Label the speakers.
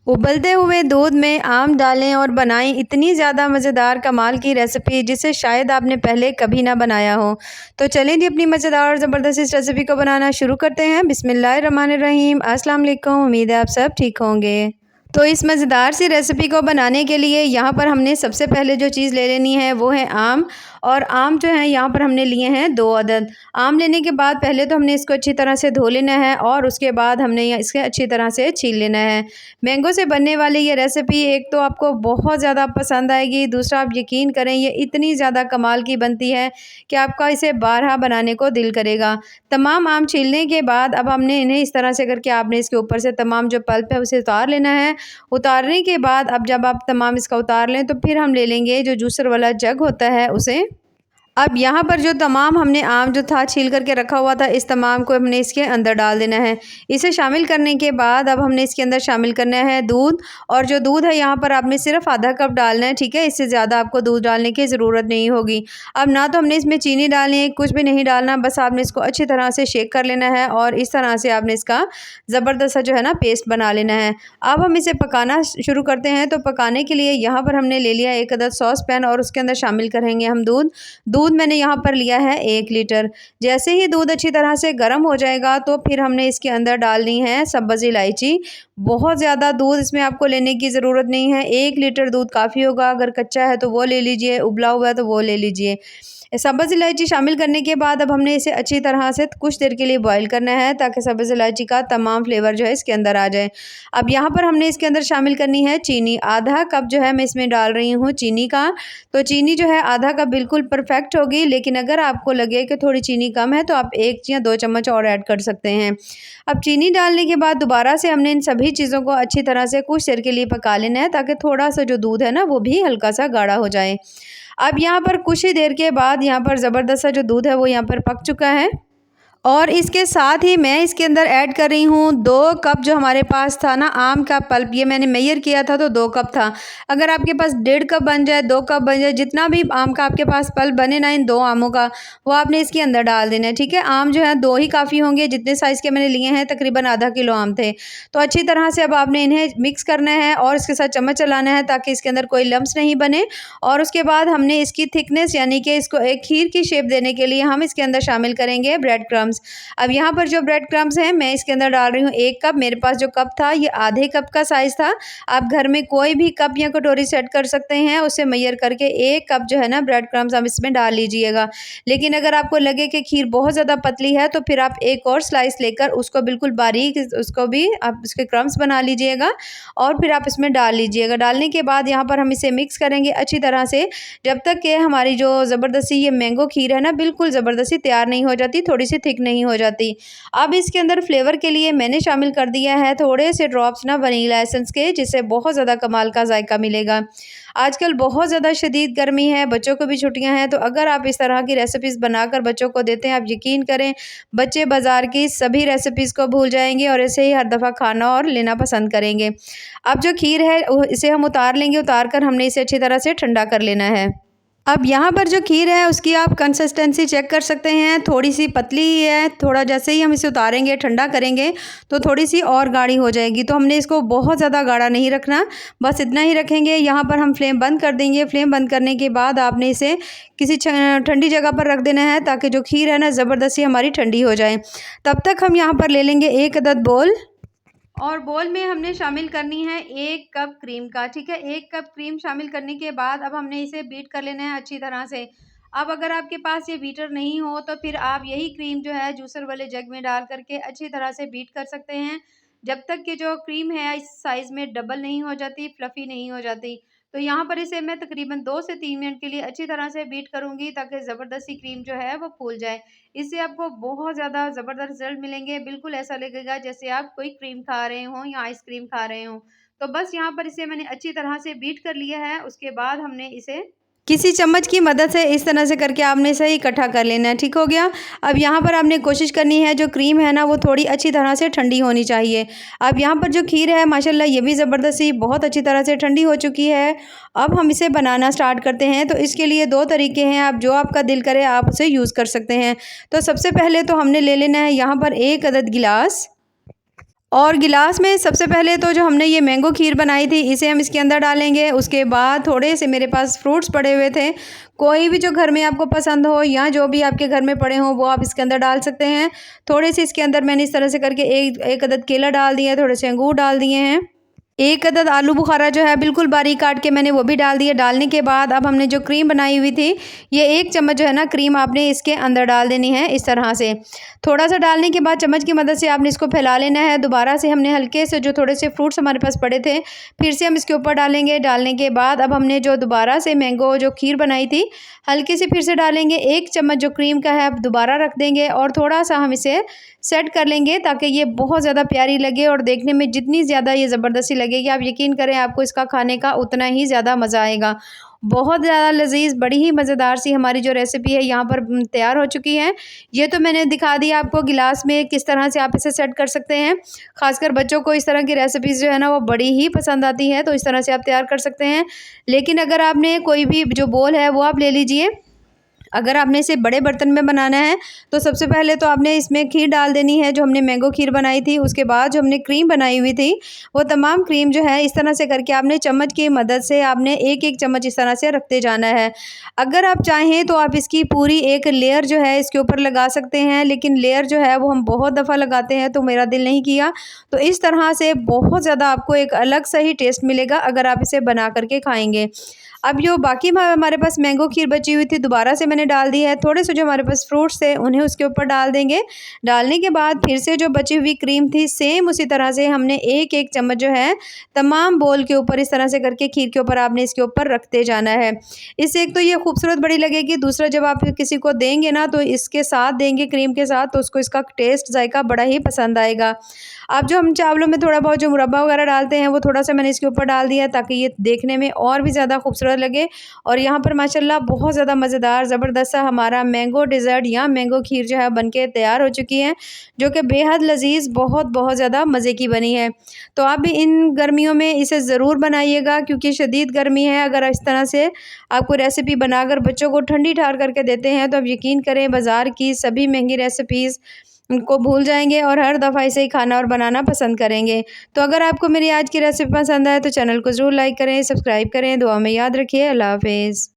Speaker 1: उबलते हुए दूध में आम डालें और बनाएं इतनी ज़्यादा मज़ेदार कमाल की रेसिपी जिसे शायद आपने पहले कभी ना बनाया हो। तो चलें जी अपनी मज़ेदार और ज़बरदस्त इस रेसिपी को बनाना शुरू करते हैं। बिस्मिल्लाहिर्रहमानिर्रहीम। अस्सलाम वालेकुम। उम्मीद है आप सब ठीक होंगे। तो इस मज़ेदार सी रेसिपी को बनाने के लिए यहाँ पर हमने सबसे पहले जो चीज़ ले लेनी है वो है आम। और आम जो है यहाँ पर हमने लिए हैं 2 अदद। आम लेने के बाद पहले तो हमने इसको अच्छी तरह से धो लेना है और उसके बाद हमने इसके अच्छी तरह से छील लेना है। मैंगो से बनने वाली ये रेसिपी एक तो आपको बहुत ज़्यादा पसंद आएगी, दूसरा आप यकीन करें ये इतनी ज़्यादा कमाल की बनती है कि आपका इसे बारहा बनाने को दिल करेगा। तमाम आम छीलने के बाद अब हमने इन्हें इस तरह से करके आपने इसके ऊपर से तमाम जो पल्प है उसे उतार लेना है। उतारने के बाद अब जब आप तमाम इसका उतार लें तो फिर हम ले लेंगे जो जूसर वाला जग होता है उसे। अब यहाँ पर जो तमाम हमने आम जो था छील करके रखा हुआ था इस तमाम को हमने इसके अंदर डाल देना है। इसे शामिल करने के बाद अब हमने इसके अंदर शामिल करना है दूध। और जो दूध है यहाँ पर आपने सिर्फ आधा कप डालना है, ठीक है। इससे ज़्यादा आपको दूध डालने की ज़रूरत नहीं होगी। अब ना तो हमने इसमें चीनी डालनी है, कुछ भी नहीं डालना, बस आपने इसको अच्छी तरह से शेक कर लेना है और इस तरह से आपने इसका ज़बरदस्त सा जो है ना पेस्ट बना लेना है। अब हम इसे पकाना शुरू करते हैं। तो पकाने के लिए यहाँ पर हमने ले लिया 1 अदद सॉस पैन और उसके अंदर शामिल करेंगे हम दूध मैंने यहाँ पर लिया है 1 लीटर। जैसे ही दूध अच्छी तरह से गर्म हो जाएगा तो फिर हमने इसके अंदर डालनी है सब्ज़ इलायची। बहुत ज़्यादा दूध इसमें आपको लेने की ज़रूरत नहीं है, 1 लीटर दूध काफ़ी होगा। अगर कच्चा है तो वो ले लीजिए, उबला हुआ है तो वो ले लीजिए। सब्ज़ इलायची शामिल करने के बाद अब हमने इसे अच्छी तरह से कुछ देर के लिए बॉईल करना है ताकि सब्ज़ इलायची का तमाम फ्लेवर जो है इसके अंदर आ जाए। अब यहाँ पर हमने इसके अंदर शामिल करनी है चीनी। आधा कप जो है मैं इसमें डाल रही हूँ चीनी का। तो चीनी जो है आधा कप बिल्कुल परफेक्ट होगी, लेकिन अगर आपको लगे कि थोड़ी चीनी कम है तो आप 1 या 2 चम्मच और ऐड कर सकते हैं। अब चीनी डालने के बाद दोबारा से हमने इन सभी चीज़ों को अच्छी तरह से कुछ देर के लिए पका लेना है ताकि थोड़ा सा जो दूध है ना वो भी हल्का सा गाढ़ा हो जाए। अब यहाँ पर कुछ ही देर के बाद यहाँ पर ज़बरदस्त सा जो दूध है वो यहाँ पर पक चुका है। और इसके साथ ही मैं इसके अंदर ऐड कर रही हूँ 2 कप जो हमारे पास था ना आम का पल्प, ये मैंने मेजर किया था तो 2 कप था। अगर आपके पास 1.5 कप बन जाए, 2 कप बन जाए, जितना भी आम का आपके पास पल्प बने ना इन 2 आमों का, वो आपने इसके अंदर डाल देना है, ठीक है। आम जो है 2 ही काफ़ी होंगे, जितने साइज़ के मैंने लिए हैं तकरीबन आधा किलो आम थे। तो अच्छी तरह से अब आपने इन्हें मिक्स करना है और इसके साथ चम्मच चलाना है ताकि इसके अंदर कोई लम्स नहीं बने। और उसके बाद हमने इसकी थिकनेस यानी कि इसको एक खीर की शेप देने के लिए हम इसके अंदर शामिल करेंगे ब्रेड क्रम्स। अब यहाँ पर जो ब्रेड क्रम्स हैं मैं इसके अंदर डाल रही हूँ 1 कप। मेरे पास जो कप था ये आधे कप का साइज़ था। आप घर में कोई भी कप या कटोरी सेट कर सकते हैं, उससे मेजर करके 1 कप जो है ना ब्रेड क्रम्स आप इसमें डाल लीजिएगा। लेकिन अगर आपको लगे कि खीर बहुत ज़्यादा पतली है तो फिर आप एक और स्लाइस लेकर उसको बिल्कुल बारीक उसको भी आप उसके क्रम्स बना लीजिएगा और फिर आप इसमें डाल लीजिएगा। डालने के बाद यहाँ पर हम इसे मिक्स करेंगे अच्छी तरह से जब तक कि हमारी जो ज़बरदस्ती ये मैंगो खीर है ना बिल्कुल ज़बरदस्ती तैयार नहीं हो जाती, थोड़ी सी थिक नहीं हो जाती। अब इसके अंदर फ्लेवर के लिए मैंने शामिल कर दिया है थोड़े से ड्रॉप्स ना वनीला एसेंस के, जिससे बहुत ज़्यादा कमाल का जायका मिलेगा। आजकल बहुत ज़्यादा शदीद गर्मी है, बच्चों को भी छुट्टियां हैं, तो अगर आप इस तरह की रेसिपीज़ बनाकर बच्चों को देते हैं, आप यकीन करें बच्चे बाज़ार की सभी रेसिपीज़ को भूल जाएंगे और ऐसे ही हर दफ़ा खाना और लेना पसंद करेंगे। अब जो खीर है इसे हम उतार लेंगे, उतार कर हमने इसे अच्छी तरह से ठंडा कर लेना है। अब यहाँ पर जो खीर है उसकी आप कंसिस्टेंसी चेक कर सकते हैं, थोड़ी सी पतली है, थोड़ा जैसे ही हम इसे उतारेंगे ठंडा करेंगे तो थोड़ी सी और गाढ़ी हो जाएगी। तो हमने इसको बहुत ज़्यादा गाढ़ा नहीं रखना, बस इतना ही रखेंगे। यहाँ पर हम फ्लेम बंद कर देंगे। फ्लेम बंद करने के बाद आपने इसे किसी ठंडी जगह पर रख देना है ताकि जो खीर है ना ज़बरदस्ती हमारी ठंडी हो जाए। तब तक हम यहाँ पर ले लेंगे 1 अदद बोल और बोल में हमने शामिल करनी है 1 कप क्रीम का, ठीक है। 1 कप क्रीम शामिल करने के बाद अब हमने इसे बीट कर लेना है अच्छी तरह से। अब अगर आपके पास ये बीटर नहीं हो तो फिर आप यही क्रीम जो है जूसर वाले जग में डाल करके अच्छी तरह से बीट कर सकते हैं जब तक कि जो क्रीम है इस साइज़ में डबल नहीं हो जाती, फ्लफ़ी नहीं हो जाती। तो यहाँ पर इसे मैं तकरीबन 2 से 3 मिनट के लिए अच्छी तरह से बीट करूँगी ताकि ज़बरदस्ती क्रीम जो है वो फूल जाए। इससे आपको बहुत ज़्यादा ज़बरदस्त रिज़ल्ट मिलेंगे। बिल्कुल ऐसा लगेगा जैसे आप कोई क्रीम खा रहे हों या आइसक्रीम खा रहे हों। तो बस यहाँ पर इसे मैंने अच्छी तरह से बीट कर लिया है। उसके बाद हमने इसे किसी चम्मच की मदद से इस तरह से करके आपने इसे इकट्ठा कर लेना है, ठीक हो गया। अब यहाँ पर आपने कोशिश करनी है जो क्रीम है ना वो थोड़ी अच्छी तरह से ठंडी होनी चाहिए। अब यहाँ पर जो खीर है माशाल्लाह ये भी ज़बरदस्ती बहुत अच्छी तरह से ठंडी हो चुकी है। अब हम इसे बनाना स्टार्ट करते हैं। तो इसके लिए 2 तरीके हैं, आप जो आपका दिल करे आप उसे यूज़ कर सकते हैं। तो सबसे पहले तो हमने ले लेना है यहाँ पर 1 अदद गिलास और गिलास में सबसे पहले तो जो हमने ये मैंगो खीर बनाई थी इसे हम इसके अंदर डालेंगे। उसके बाद थोड़े से मेरे पास फ्रूट्स पड़े हुए थे, कोई भी जो घर में आपको पसंद हो या जो भी आपके घर में पड़े हों वो आप इसके अंदर डाल सकते हैं। थोड़े से इसके अंदर मैंने इस तरह से करके एक अदद केला डाल दिया है, थोड़े से अंगूर डाल दिए हैं। एक अदद आलू बुखारा जो है बिल्कुल बारीक काट के मैंने वो भी डाल दिया। डालने के बाद अब हमने जो क्रीम बनाई हुई थी, ये 1 चम्मच जो है ना क्रीम आपने इसके अंदर डाल देनी है इस तरह से। थोड़ा सा डालने के बाद चम्मच की मदद से आपने इसको फैला लेना है। दोबारा से हमने हल्के से जो थोड़े से फ्रूट्स हमारे पास पड़े थे फिर से हम इसके ऊपर डालेंगे। डालने के बाद अब हमने जो दोबारा से मैंगो जो खीर बनाई थी हल्की सी फिर से डालेंगे। 1 चम्मच जो क्रीम का है अब दोबारा रख देंगे और थोड़ा सा हम इसे सेट कर लेंगे ताकि ये बहुत ज़्यादा प्यारी लगे और देखने में जितनी ज़्यादा ये ज़बरदस्ती लगेगी आप यकीन करें आपको इसका खाने का उतना ही ज़्यादा मज़ा आएगा। बहुत ज़्यादा लज़ीज़ बड़ी ही मज़ेदार सी हमारी जो रेसिपी है यहाँ पर तैयार हो चुकी है। ये तो मैंने दिखा दिया आपको गिलास में किस तरह से आप इसे सेट कर सकते हैं। ख़ासकर बच्चों को इस तरह की रेसिपीज़ जो है ना वो बड़ी ही पसंद आती है, तो इस तरह से आप तैयार कर सकते हैं। लेकिन अगर आपने कोई भी जो बोल है वो आप ले लीजिए। अगर आपने इसे बड़े बर्तन में बनाना है तो सबसे पहले तो आपने इसमें खीर डाल देनी है जो हमने मैंगो खीर बनाई थी। उसके बाद जो हमने क्रीम बनाई हुई थी वो तमाम क्रीम जो है इस तरह से करके आपने चम्मच की मदद से आपने एक एक चम्मच इस तरह से रखते जाना है। अगर आप चाहें तो आप इसकी पूरी एक लेयर जो है इसके ऊपर लगा सकते हैं, लेकिन लेयर जो है वो हम बहुत दफ़ा लगाते हैं तो मेरा दिल नहीं किया। तो इस तरह से बहुत ज़्यादा आपको एक अलग सा ही टेस्ट मिलेगा अगर आप इसे बना करके खाएँगे। अब जो बाकी हमारे पास मैंगो खीर बची हुई थी दोबारा से मैंने डाल दी है। थोड़े से जो हमारे पास फ्रूट्स थे उन्हें उसके ऊपर डाल देंगे। डालने के बाद फिर से जो बची हुई क्रीम थी सेम उसी तरह से हमने एक एक चम्मच जो है तमाम बोल के ऊपर इस तरह से करके खीर के ऊपर आपने इसके ऊपर रखते जाना है। इससे एक तो ये खूबसूरत बड़ी लगेगी, दूसरा जब आप किसी को देंगे ना तो इसके साथ देंगे क्रीम के साथ तो उसको इसका टेस्ट जायका बड़ा ही पसंद आएगा। अब जो हम चावलों में थोड़ा बहुत जो मुरब्बा वगैरह डालते हैं वो थोड़ा सा मैंने इसके ऊपर डाल दिया है ताकि ये देखने में और भी ज़्यादा खूबसूरत लगे। और यहाँ पर माशाल्लाह बहुत ज़्यादा मज़ेदार ज़बरदस्त सा हमारा मैंगो डेज़र्ट या मैंगो खीर जो है बनके तैयार हो चुकी है, जो कि बेहद लज़ीज़ बहुत ज़्यादा मज़े की बनी है। तो आप भी इन गर्मियों में इसे ज़रूर बनाइएगा क्योंकि शदीद गर्मी है। अगर इस तरह से आपको रेसिपी बनाकर बच्चों को ठंडी ठार करके देते हैं तो आप यकीन करें बाज़ार की सभी महंगी रेसिपीज़ उनको भूल जाएंगे और हर दफ़ा इसे ही खाना और बनाना पसंद करेंगे। तो अगर आपको मेरी आज की रेसिपी पसंद आए तो चैनल को ज़रूर लाइक करें, सब्सक्राइब करें। दुआ में याद रखिए। अल्लाह हाफ़िज़।